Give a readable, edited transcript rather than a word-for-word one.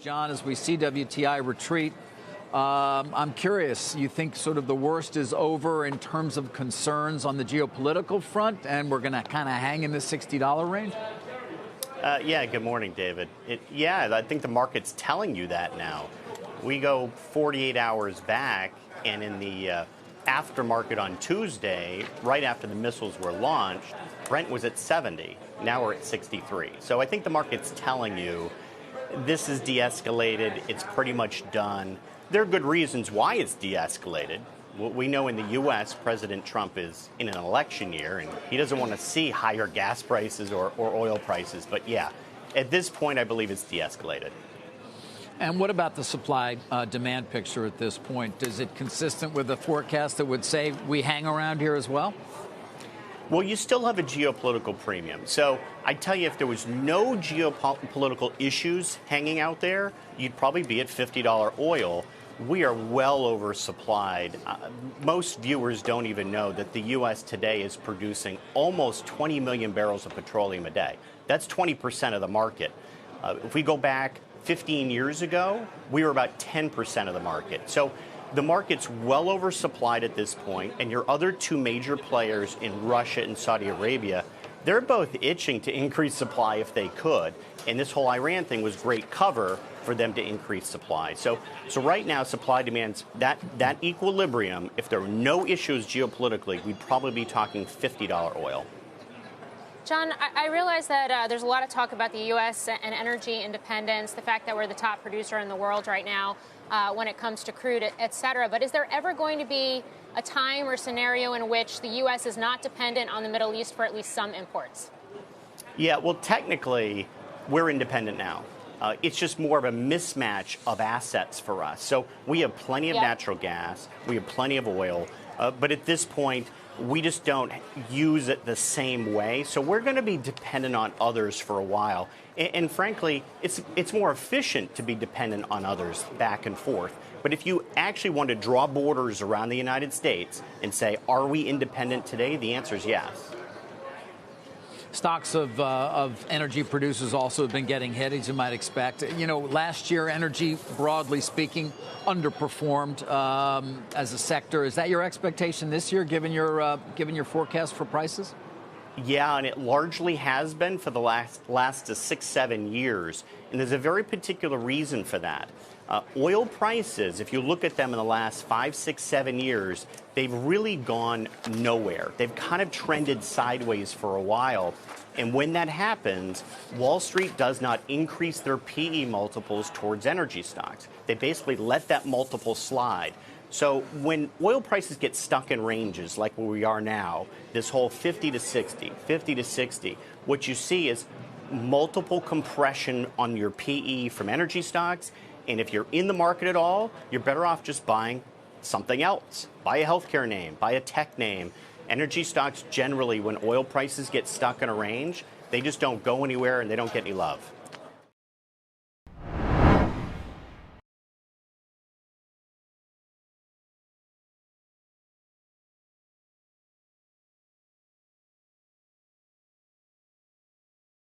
John, as we see WTI retreat, I'm curious, you think sort of the worst is over in terms of concerns on the geopolitical front, and we're going to kind of hang in the $60 range? Yeah, good morning, David. I think the market's telling you that now. We go 48 hours back, and in the aftermarket on Tuesday, right after the missiles were launched, Brent was at 70. Now we're at 63. So I think the market's telling you this is de-escalated. It's pretty much done. There are good reasons why it's de-escalated. We know in the U.S., President Trump is in an election year, and he doesn't want to see higher gas prices or oil prices. But yeah, at this point, I believe it's de-escalated. And what about the supply-demand picture at this point? Is it consistent with the forecast that would say we hang around here as well? Well, you still have a geopolitical premium. So I tell you, if there was no geopolitical issues hanging out there, you'd probably be at $50 oil. We are well oversupplied. Most viewers don't even know that the U.S. today is producing almost 20 million barrels of petroleum a day. That's 20% of the market. If we go back 15 years ago, we were about 10% of the market. So the market's well oversupplied at this point, and your other two major players in Russia and Saudi Arabia, they're both itching to increase supply if they could. And this whole Iran thing was great cover for them to increase supply. So right now, supply demands that equilibrium. If there were no issues geopolitically, we'd probably be talking $50 oil. John, I realize that there's a lot of talk about the U.S. and energy independence, the fact that we're the top producer in the world right now when it comes to crude, et cetera. But is there ever going to be a time or scenario in which the U.S. is not dependent on the Middle East for at least some imports? Yeah, well, technically, we're independent now. It's just more of a mismatch of assets for us. So we have plenty of natural gas. We have plenty of oil. But at this point, we just don't use it the same way. So we're going to be dependent on others for a while. And frankly, it's more efficient to be dependent on others back and forth. But if you actually want to draw borders around the United States and say, are we independent today? The answer is yes. Stocks of energy producers also have been getting hit, as you might expect. You know, last year, energy, broadly speaking, underperformed as a sector. Is that your expectation this year, given your forecast for prices? Yeah, and it largely has been for the last 6-7 years. And there's a very particular reason for that. Oil prices, if you look at them in the last 5, 6, 7 years, they've really gone nowhere. They've kind of trended sideways for a while. And when that happens, Wall Street does not increase their PE multiples towards energy stocks. They basically let that multiple slide. So when oil prices get stuck in ranges like where we are now, this whole 50 to 60, 50 to 60, what you see is multiple compression on your PE from energy stocks. And if you're in the market at all, you're better off just buying something else. Buy a healthcare name, buy a tech name. Energy stocks generally, when oil prices get stuck in a range, they just don't go anywhere and they don't get any love.